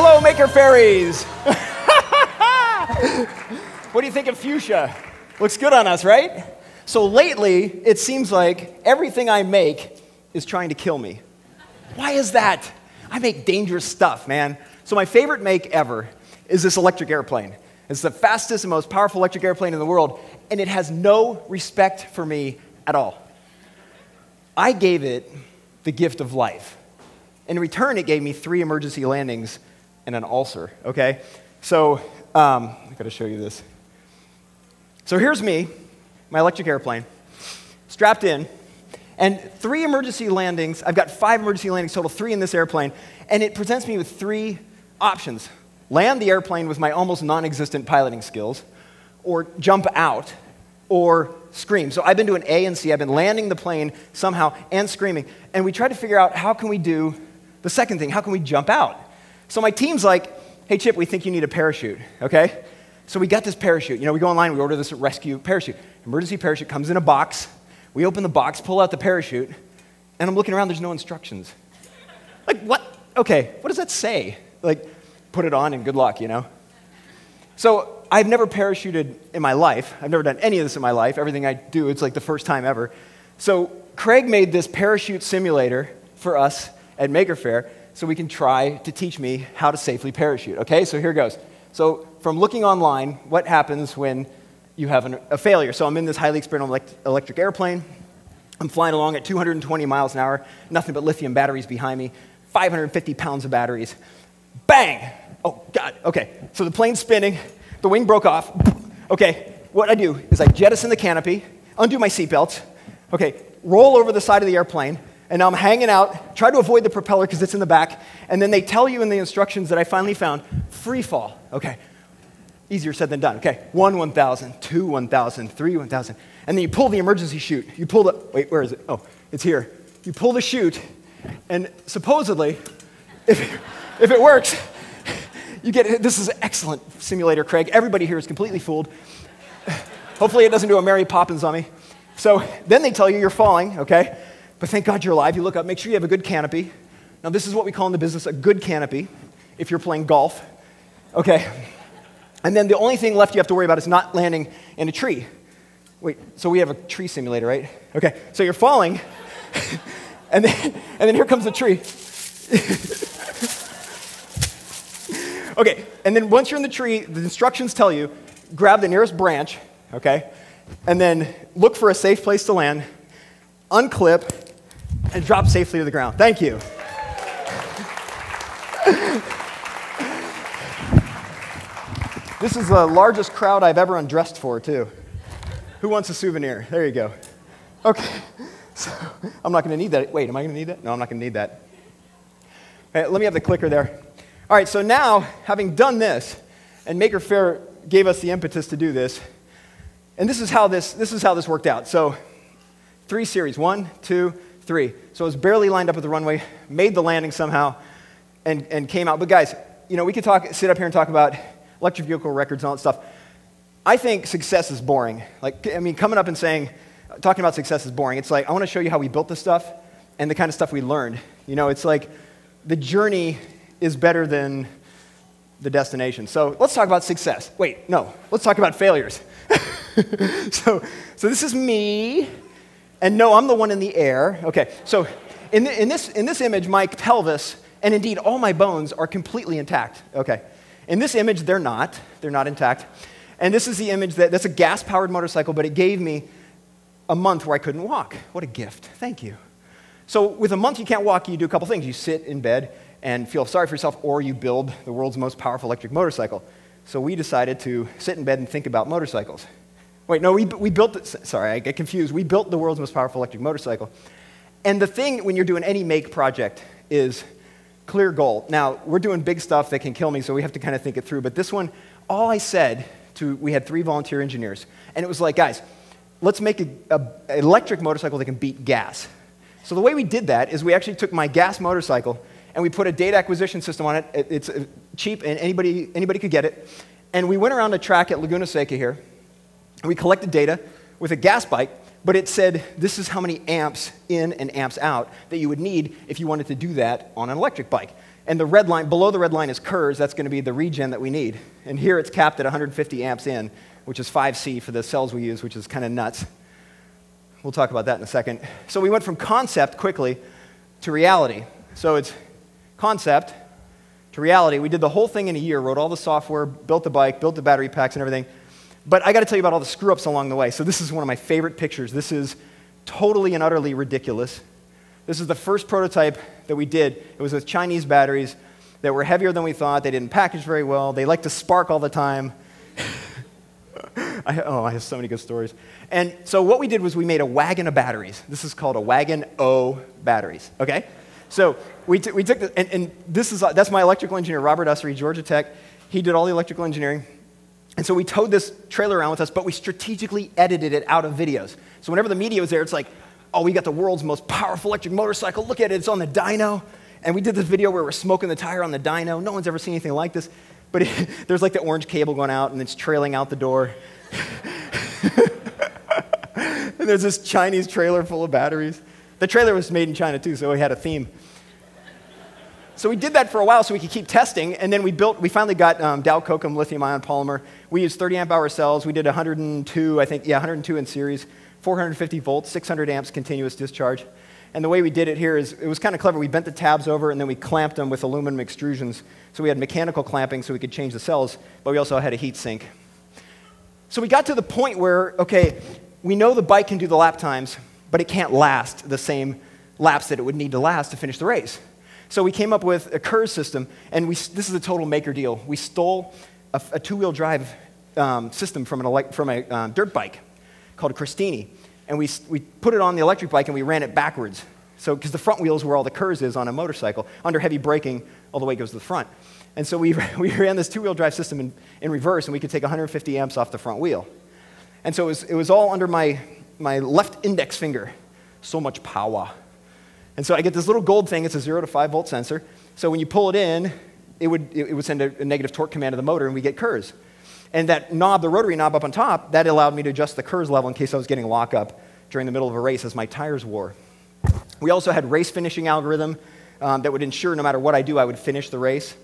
Hello, Maker Fairies! What do you think of fuchsia? Looks good on us, right? So lately, it seems like everything I make is trying to kill me. Why is that? I make dangerous stuff, man. So my favorite make ever is this electric airplane. It's the fastest and most powerful electric airplane in the world, and it has no respect for me at all. I gave it the gift of life. In return, it gave me 3 emergency landings and an ulcer, okay? So, I gotta show you this. So here's me, my electric airplane, strapped in, and 3 emergency landings. I've got 5 emergency landings total, 3 in this airplane, and it presents me with 3 options. Land the airplane with my almost non-existent piloting skills, or jump out, or scream. So I've been doing A and C. I've been landing the plane somehow and screaming, and we tried to figure out how can we do the second thing, how can we jump out? So my team's like, hey, Chip, we think you need a parachute, okay? So we got this parachute. You know, we go online, we order this rescue parachute. Emergency parachute comes in a box. We open the box, pull out the parachute, and I'm looking around, there's no instructions. Like, what? Okay, what does that say? Like, put it on and good luck, you know? So I've never parachuted in my life. I've never done any of this in my life. Everything I do, it's like the first time ever. So Craig made this parachute simulator for us at Maker Faire so we can try to teach me how to safely parachute, okay? So here goes. So from looking online, what happens when you have a failure? So I'm in this highly experimental electric airplane. I'm flying along at 220 miles an hour, nothing but lithium batteries behind me, 550 pounds of batteries. Bang! Oh, God, okay. So the plane's spinning, the wing broke off. Okay, what I do is I jettison the canopy, undo my seatbelts, okay, roll over the side of the airplane, and now I'm hanging out, try to avoid the propeller because it's in the back, and then they tell you in the instructions that I finally found, free fall. Okay, easier said than done. Okay, 1, 1,000, 2, 1,000, 3, 1,000. And then you pull the emergency chute. You pull the, wait, where is it? Oh, it's here. You pull the chute, and supposedly, if it works, you get, this is an excellent simulator, Craig. Everybody here is completely fooled. Hopefully it doesn't do a Mary Poppins on me. So then they tell you you're falling, okay? But thank God you're alive. You look up, make sure you have a good canopy. Now this is what we call in the business a good canopy if you're playing golf, okay? And then the only thing left you have to worry about is not landing in a tree. Wait, so we have a tree simulator, right? Okay, so you're falling, and then here comes the tree. Okay, and then once you're in the tree, the instructions tell you, grab the nearest branch, okay, and then look for a safe place to land, unclip, and drop safely to the ground. Thank you. This is the largest crowd I've ever undressed for, too. Who wants a souvenir? There you go. Okay, so I'm not going to need that. Wait, am I going to need that? No, I'm not going to need that. Okay, let me have the clicker there. All right, so now, having done this, and Maker Faire gave us the impetus to do this, and this is how this worked out. So 3 series, 1, 2, 3. So it was barely lined up at the runway, made the landing somehow, and came out. But guys, you know, we could sit up here and talk about electric vehicle records and all that stuff. I think success is boring. Like, I mean, coming up and talking about success is boring. It's like, I want to show you how we built this stuff and the kind of stuff we learned. You know, it's like the journey is better than the destination. So let's talk about success. Wait, no, let's talk about failures. So this is me, and no, I'm the one in the air. Okay, so in this image, my pelvis, and indeed all my bones are completely intact. Okay, in this image, they're not intact. And this is the image that's a gas-powered motorcycle, but it gave me a month where I couldn't walk. What a gift, thank you. So with a month you can't walk, you do a couple things. You sit in bed and feel sorry for yourself, or you build the world's most powerful electric motorcycle. So we decided to sit in bed and think about motorcycles. Wait, no, we built it, sorry, I get confused. We built the world's most powerful electric motorcycle. And the thing when you're doing any make project is clear goal. Now, we're doing big stuff that can kill me, so we have to kind of think it through. But this one, all I said we had 3 volunteer engineers, and it was like, guys, let's make an electric motorcycle that can beat gas. So the way we did that is we actually took my gas motorcycle and we put a data acquisition system on it. It's cheap and anybody could get it. And we went around a track at Laguna Seca here, and we collected data with a gas bike, but it said this is how many amps in and amps out that you would need if you wanted to do that on an electric bike. And the red line, below the red line is KERS. That's going to be the regen that we need. And here it's capped at 150 amps in, which is 5C for the cells we use, which is kind of nuts. We'll talk about that in a second. So we went from concept quickly to reality. So it's concept to reality. We did the whole thing in a year, wrote all the software, built the bike, built the battery packs and everything. But I got to tell you about all the screw-ups along the way. So this is one of my favorite pictures. This is totally and utterly ridiculous. This is the first prototype that we did. It was with Chinese batteries that were heavier than we thought. They didn't package very well. They like to spark all the time. I have so many good stories. And so what we did was we made a wagon of batteries. This is called a Wagon of Batteries, okay? So we took this, and that's my electrical engineer, Robert Ussery, Georgia Tech. He did all the electrical engineering. And so we towed this trailer around with us, but we strategically edited it out of videos. So whenever the media was there, it's like, oh, we got the world's most powerful electric motorcycle. Look at it, it's on the dyno. And we did this video where we're smoking the tire on the dyno. No one's ever seen anything like this. But there's like the orange cable going out, and it's trailing out the door. And there's this Chinese trailer full of batteries. The trailer was made in China too, so we had a theme. So we did that for a while so we could keep testing, and then we finally got Dow Kokum lithium-ion polymer. We used 30 amp hour cells. We did 102, I think, yeah, 102 in series, 450 volts, 600 amps continuous discharge. And the way we did it here is, it was kind of clever. We bent the tabs over, and then we clamped them with aluminum extrusions. So we had mechanical clamping so we could change the cells, but we also had a heat sink. So we got to the point where, okay, we know the bike can do the lap times, but it can't last the same laps that it would need to last to finish the race. So we came up with a KERS system, and this is a total maker deal. We stole a two-wheel drive system from a dirt bike called a Christini, and we put it on the electric bike, and we ran it backwards. So, because the front wheel is where all the KERS is on a motorcycle. Under heavy braking, all the way goes to the front. And so we ran this two-wheel drive system in reverse, and we could take 150 amps off the front wheel. And so it was all under my left index finger. So much power. And so I get this little gold thing. It's a 0 to 5 volt sensor. So when you pull it in, it would send a negative torque command to the motor, and we get KERS. And that knob, the rotary knob up on top, that allowed me to adjust the KERS level in case I was getting lockup during the middle of a race as my tires wore. We also had race finishing algorithm that would ensure no matter what I do, I would finish the race.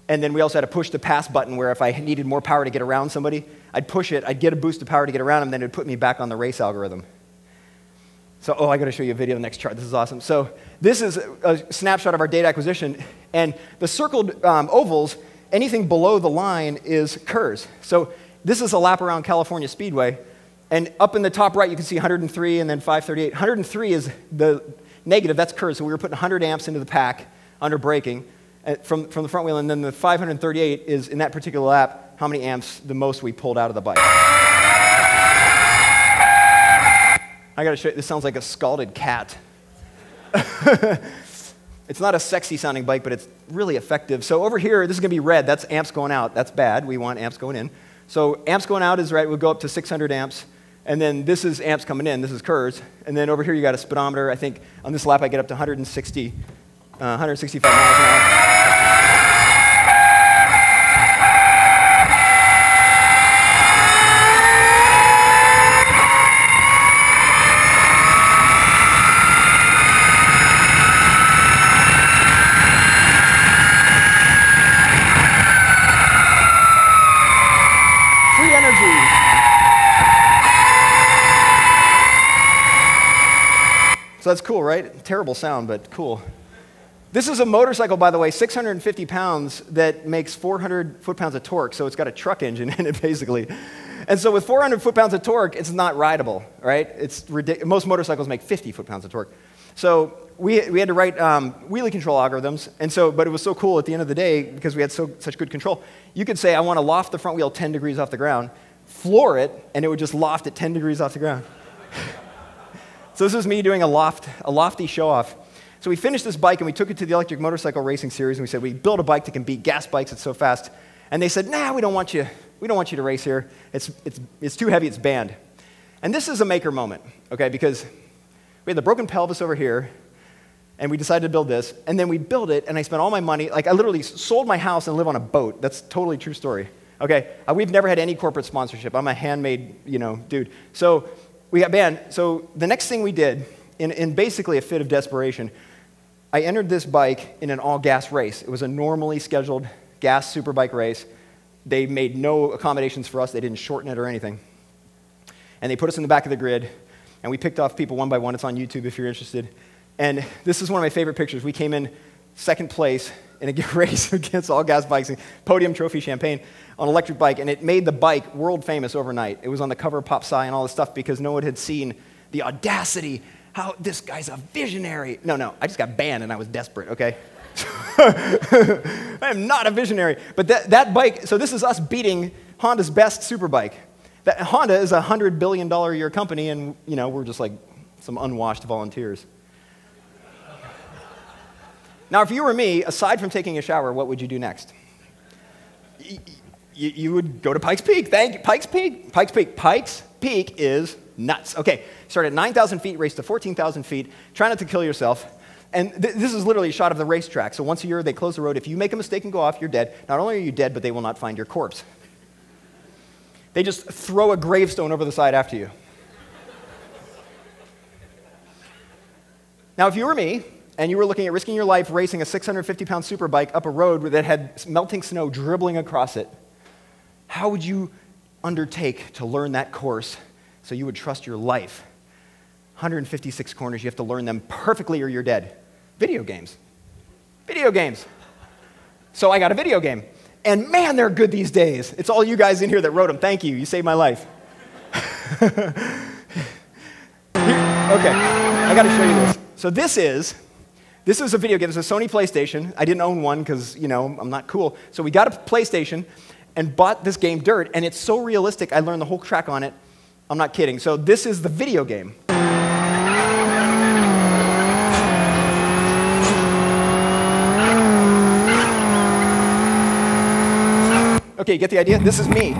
And then we also had a push to pass button where if I needed more power to get around somebody, I'd push it, I'd get a boost of power to get around them, then it would put me back on the race algorithm. So, I got to show you a video of the next chart. This is awesome. So this is a snapshot of our data acquisition. And the circled ovals, anything below the line is KERS. So this is a lap around California Speedway. And up in the top right, you can see 103 and then 538. 103 is the negative. That's KERS. So we were putting 100 amps into the pack under braking from the front wheel. And then the 538 is, in that particular lap, how many amps the most we pulled out of the bike. I got to show you, this sounds like a scalded cat. It's not a sexy sounding bike, but it's really effective. So over here, this is going to be red. That's amps going out. That's bad. We want amps going in. So amps going out is right. We'll go up to 600 amps. And then this is amps coming in. This is KERS. And then over here, you got a speedometer. I think on this lap, I get up to 165 miles an hour. So that's cool, right? Terrible sound, but cool. This is a motorcycle, by the way, 650 pounds that makes 400 foot-pounds of torque, so it's got a truck engine in it, basically. And so with 400 foot-pounds of torque, it's not rideable, right? It's ridiculous. Most motorcycles make 50 foot-pounds of torque. So we had to write wheelie control algorithms, and so, but it was so cool at the end of the day, because we had such good control. You could say, I want to loft the front wheel 10 degrees off the ground, floor it, and it would just loft it 10 degrees off the ground. So this is me doing a lofty show-off. So we finished this bike, and we took it to the Electric Motorcycle Racing Series, and we said, we build a bike that can beat gas bikes, it's so fast. And they said, nah, we don't want you to race here. It's too heavy, it's banned. And this is a maker moment, okay, because we had the broken pelvis over here, and we decided to build this, and then we built it, and I spent all my money, like I literally sold my house and live on a boat. That's a totally true story, okay? We've never had any corporate sponsorship. I'm a handmade, dude. So we got banned. So the next thing we did, in basically a fit of desperation, I entered this bike in an all-gas race. It was a normally scheduled gas superbike race. They made no accommodations for us. They didn't shorten it or anything. And they put us in the back of the grid, and we picked off people one by one. It's on YouTube if you're interested. And this is one of my favorite pictures. We came in second place in a race against all-gas bikes, podium trophy champagne on an electric bike, and it made the bike world famous overnight. It was on the cover of Pop Sci and all this stuff because no one had seen the audacity, how this guy's a visionary. No, I just got banned and I was desperate, okay? I am not a visionary. But that bike, so this is us beating Honda's best superbike. Honda is a $100 billion a year company, and we're just like some unwashed volunteers. Now, if you were me, aside from taking a shower, what would you do next? You would go to Pikes Peak. Thank you. Pikes Peak. Pikes Peak. Pikes Peak is nuts. Okay, start at 9,000 feet, race to 14,000 feet. Try not to kill yourself. And this is literally a shot of the racetrack. So once a year, they close the road. If you make a mistake and go off, you're dead. Not only are you dead, but they will not find your corpse. They just throw a gravestone over the side after you. Now, if you were me, and you were looking at risking your life racing a 650-pound superbike up a road that had melting snow dribbling across it, how would you undertake to learn that course so you would trust your life? 156 corners, you have to learn them perfectly or you're dead. Video games. Video games. So I got a video game. And man, they're good these days. It's all you guys in here that wrote them. Thank you. You saved my life. Okay, I got to show you this. So this is a video game. It's a Sony PlayStation. I didn't own one because, I'm not cool. So we got a PlayStation and bought this game, Dirt, and it's so realistic, I learned the whole track on it. I'm not kidding. So this is the video game. Okay, you get the idea? This is me.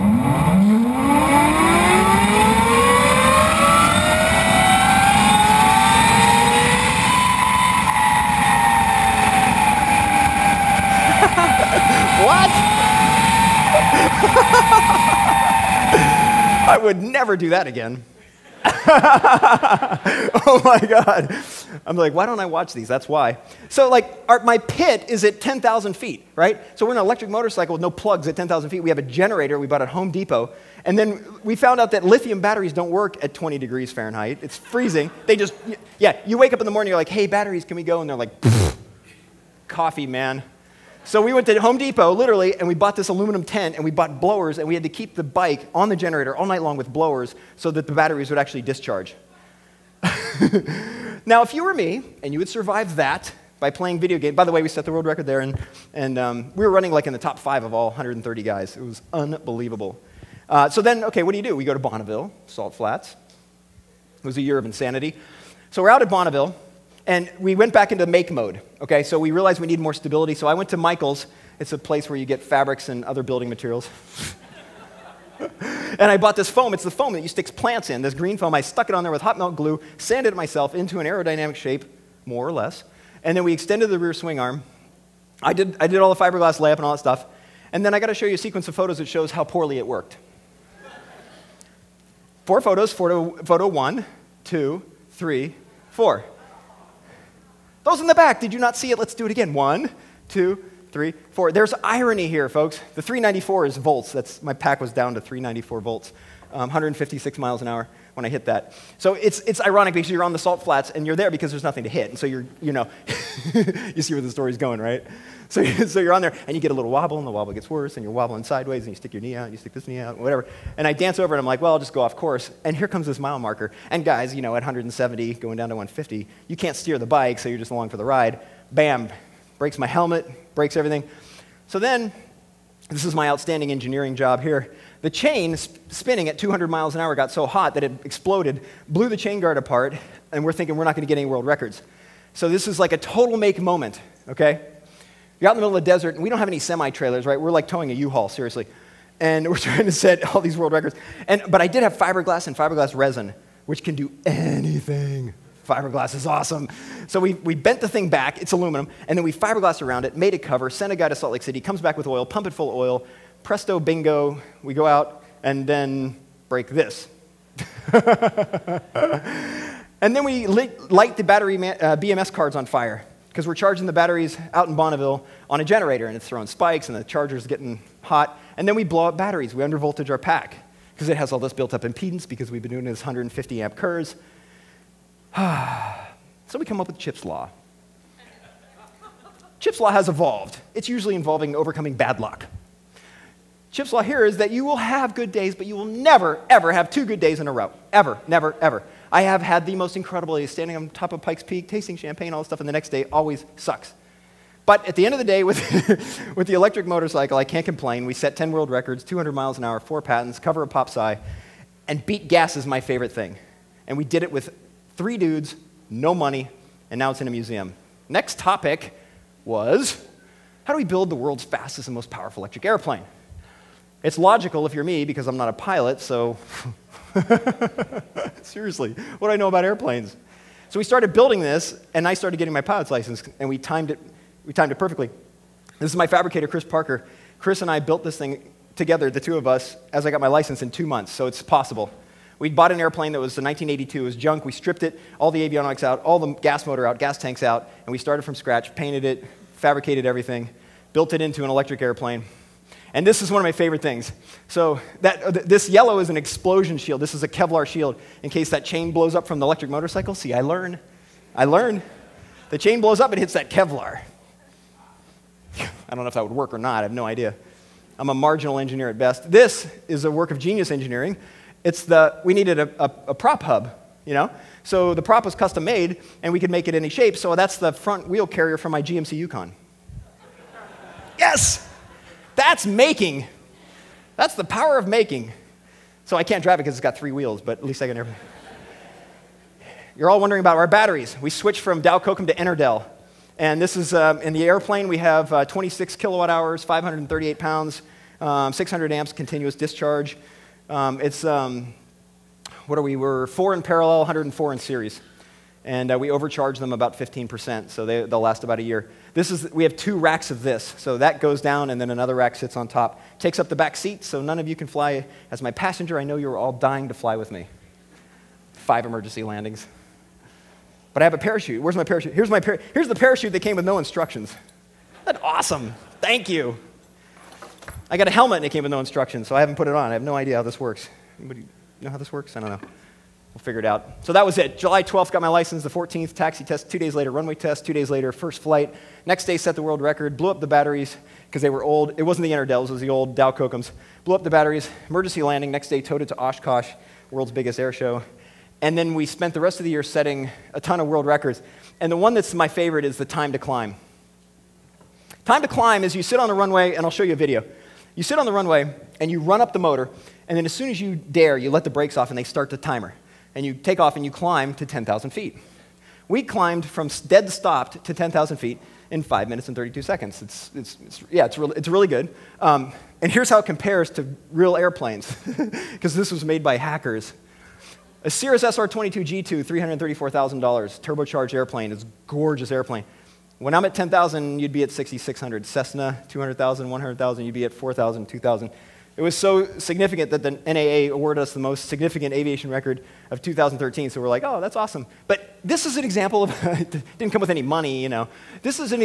What? I would never do that again. Oh my God. I'm like, why don't I watch these? That's why. So my pit is at 10,000 feet, right? So we're in an electric motorcycle with no plugs at 10,000 feet. We have a generator we bought at Home Depot. And then we found out that lithium batteries don't work at 20 degrees Fahrenheit. It's freezing. They just, you wake up in the morning, you're like, hey, batteries, can we go? And they're like, coffee, man. So we went to Home Depot, literally, and we bought this aluminum tent, and we bought blowers, and we had to keep the bike on the generator all night long with blowers so that the batteries would actually discharge. Now, if you were me, and you would survive that by playing video games, by the way, we set the world record there, and we were running in the top 5 of all 130 guys. It was unbelievable. So then, okay, what do? We go to Bonneville, Salt Flats. It was a year of insanity. So we're out at Bonneville. And we went back into make mode, okay? So we realized we need more stability, so I went to Michael's. It's a place where you get fabrics and other building materials. And I bought this foam. It's the foam that you stick plants in, this green foam. I stuck it on there with hot melt glue, sanded it myself into an aerodynamic shape, more or less. And then we extended the rear swing arm. I did all the fiberglass layup and all that stuff. And then I got to show you a sequence of photos that shows how poorly it worked. 4 photos, photo 1, 2, 3, 4. Those in the back, did you not see it? Let's do it again. 1, 2, 3, 4. There's irony here, folks. The 394 is volts. My pack was down to 394 volts, 156 miles an hour when I hit that. So it's ironic because you're on the salt flats and you're there because there's nothing to hit. And so you see where the story's going, right? So you're on there and you get a little wobble and the wobble gets worse and you're wobbling sideways and you stick your knee out and you stick this knee out, whatever. And I dance over and I'm like, well, I'll just go off course. And here comes this mile marker. And guys, at 170 going down to 150, you can't steer the bike, so you're just along for the ride. Bam, breaks my helmet, breaks everything. So then, this is my outstanding engineering job here. The chain spinning at 200 miles an hour got so hot that it exploded, blew the chain guard apart, and we're thinking we're not going to get any world records. So this is like a total make moment, okay? You're out in the middle of the desert, and we don't have any semi-trailers, right? We're like towing a U-Haul, seriously. And we're trying to set all these world records. But I did have fiberglass and fiberglass resin, which can do anything. Fiberglass is awesome. So we bent the thing back, it's aluminum, and then we fiberglassed around it, made a cover, sent a guy to Salt Lake City, comes back with oil, pump it full of oil, presto, bingo, we go out, and then break this. And then we light the battery BMS cards on fire. because we're charging the batteries out in Bonneville on a generator, and it's throwing spikes, and the charger's getting hot. And then we blow up batteries. We undervoltage our pack because it has all this built-up impedance because we've been doing this 150 amp curves. So we come up with Chip's law. Chip's law has evolved. It's usually involving overcoming bad luck. Chip's law here is that you will have good days, but you will never, ever have 2 good days in a row. Ever, never, ever. I have had the most incredible days standing on top of Pikes Peak, tasting champagne, all this stuff, and the next day always sucks. But at the end of the day, with, with the electric motorcycle, I can't complain. We set 10 world records, 200 miles an hour, 4 patents, cover a pop sci, and beat gas is my favorite thing. And we did it with 3 dudes, no money, and now it's in a museum. Next topic was, how do we build the world's fastest and most powerful electric airplane? It's logical if you're me, because I'm not a pilot, so seriously, what do I know about airplanes? So we started building this, and I started getting my pilot's license, and we timed it perfectly. This is my fabricator, Chris Parker. Chris and I built this thing together, the 2 of us, as I got my license in 2 months, so it's possible. We bought an airplane that was a 1982, it was junk, we stripped it, all the avionics out, all the gas motor out, gas tanks out, and we started from scratch, painted it, fabricated everything, built it into an electric airplane. And this is one of my favorite things. So this yellow is an explosion shield. This is a Kevlar shield in case that chain blows up from the electric motorcycle. See, I learned. The chain blows up, it hits that Kevlar. I don't know if that would work or not. I have no idea. I'm a marginal engineer at best. This is a work of genius engineering. We needed a prop hub, you know? So the prop was custom made, and we could make it any shape. So that's the front wheel carrier for my GMC Yukon. Yes! That's making. That's the power of making. So I can't drive it because it's got 3 wheels, but at least I can never. You're all wondering about our batteries. We switched from Dow Kokum to Enerdell. And this is, in the airplane, we have 26 kilowatt hours, 538 pounds, 600 amps continuous discharge. We're 4 in parallel, 104 in series. And we overcharge them about 15%, so they'll last about a year. We have 2 racks of this, so that goes down, and then another rack sits on top. Takes up the back seat, so none of you can fly as my passenger. I know you're all dying to fly with me. 5 emergency landings. But I have a parachute. Where's my parachute? Here's the parachute that came with no instructions. That's awesome. Thank you. I got a helmet, and it came with no instructions, so I haven't put it on. I have no idea how this works. Anybody know how this works? I don't know. We'll figure it out. So that was it. July 12th, got my license. The 14th, taxi test. 2 days later, runway test. 2 days later, first flight. Next day, set the world record. Blew up the batteries because they were old. It wasn't the Enerdells. It was the old Dow Kokums. Blew up the batteries. Emergency landing. Next day, towed it to Oshkosh, world's biggest air show. And then we spent the rest of the year setting a ton of world records. And the one that's my favorite is the time to climb. Time to climb is you sit on the runway, and I'll show you a video. You sit on the runway, and you run up the motor, and then as soon as you dare, you let the brakes off, and they start the timer. And you take off and you climb to 10,000 feet. We climbed from dead stopped to 10,000 feet in 5 minutes and 32 seconds. It's really good. And here's how it compares to real airplanes, because this was made by hackers. A Cirrus SR-22 G2, $334,000, turbocharged airplane. It's a gorgeous airplane. When I'm at 10,000, you'd be at 6,600. Cessna, 200,000, 100,000, you'd be at 4,000, 2,000. It was so significant that the NAA awarded us the most significant aviation record of 2013, so we're like, oh, that's awesome. But this is an example of, it didn't come with any money, you know. This is an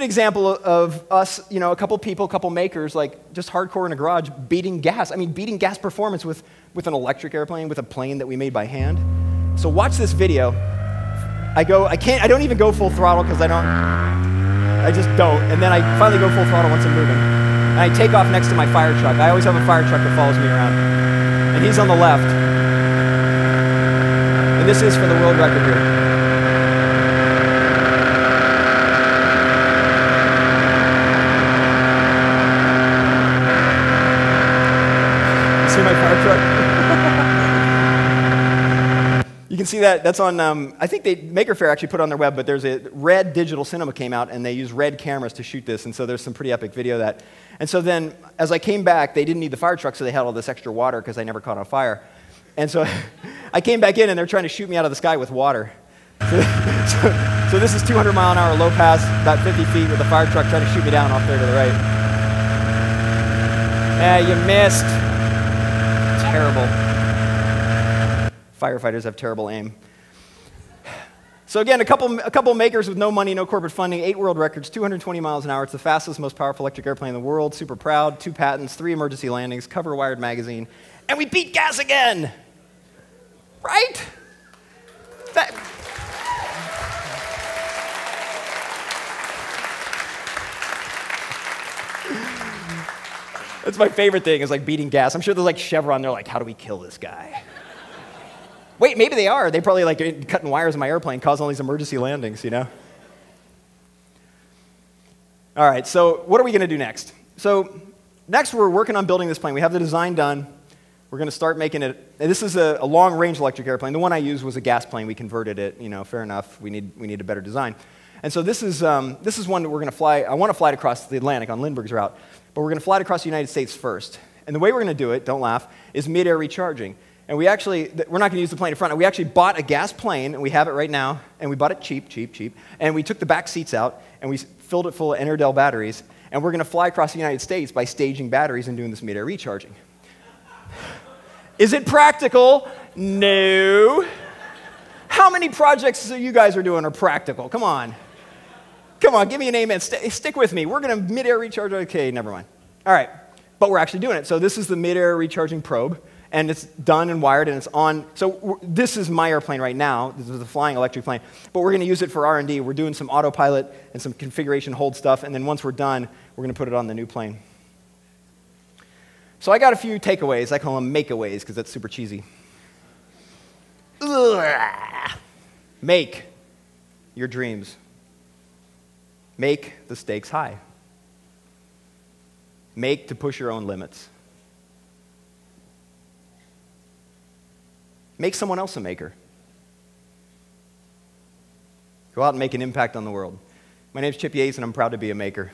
example of us, you know, a couple people, a couple makers, like just hardcore in a garage, beating gas. I mean, beating gas performance with an electric airplane, with a plane that we made by hand. So watch this video. I don't even go full throttle because I just don't. And then I finally go full throttle once I'm moving. And I take off next to my fire truck. I always have a fire truck that follows me around. And he's on the left. And this is for the world record here. You see my fire truck? You can see that, that's on, I think Maker Faire actually put it on their web, but there's a red digital cinema came out, and they use red cameras to shoot this, and so there's some pretty epic video of that. And so then, as I came back, they didn't need the fire truck, so they had all this extra water, because I never caught on fire. And so I came back in, and they're trying to shoot me out of the sky with water. So this is 200-mile-an-hour low pass, about 50 feet, with a fire truck trying to shoot me down off there to the right. Yeah, you missed. Terrible. Firefighters have terrible aim. So again, a couple makers with no money, no corporate funding, 8 world records, 220 miles an hour. It's the fastest, most powerful electric airplane in the world. Super proud. 2 patents, 3 emergency landings, cover Wired magazine. And we beat gas again. Right? That's my favorite thing, is like beating gas. I'm sure there's like Chevron, they're like, how do we kill this guy? Wait, maybe they are. They probably like cutting wires in my airplane, causing all these emergency landings, you know? All right, so what are we going to do next? So next we're working on building this plane. We have the design done. We're going to start making it. And this is a long-range electric airplane. The one I used was a gas plane. We converted it, you know, fair enough. We need a better design. And so this is one that we're going to fly. I want to fly it across the Atlantic on Lindbergh's route, but we're going to fly it across the United States first. And the way we're going to do it, don't laugh, is mid-air recharging. And we're not going to use the plane in front. We actually bought a gas plane, and we have it right now, and we bought it cheap. And we took the back seats out, and we filled it full of Untitled batteries, and we're going to fly across the United States by staging batteries and doing this mid-air recharging. Is it practical? No. How many projects that you guys are doing are practical? Come on. Come on, give me an amen. Stick with me. We're going to mid-air recharge. Okay, never mind. All right, but we're actually doing it. So this is the mid-air recharging probe. And it's done and wired, and it's on. So this is my airplane right now. This is a flying electric plane. But we're going to use it for R&D. We're doing some autopilot and some configuration hold stuff, and then once we're done, we're going to put it on the new plane. So I got a few takeaways. I call them makeaways because that's super cheesy. Ugh. Make your dreams. Make the stakes high. Make to push your own limits. Make someone else a maker. Go out and make an impact on the world. My name's Chip Yates, and I'm proud to be a maker.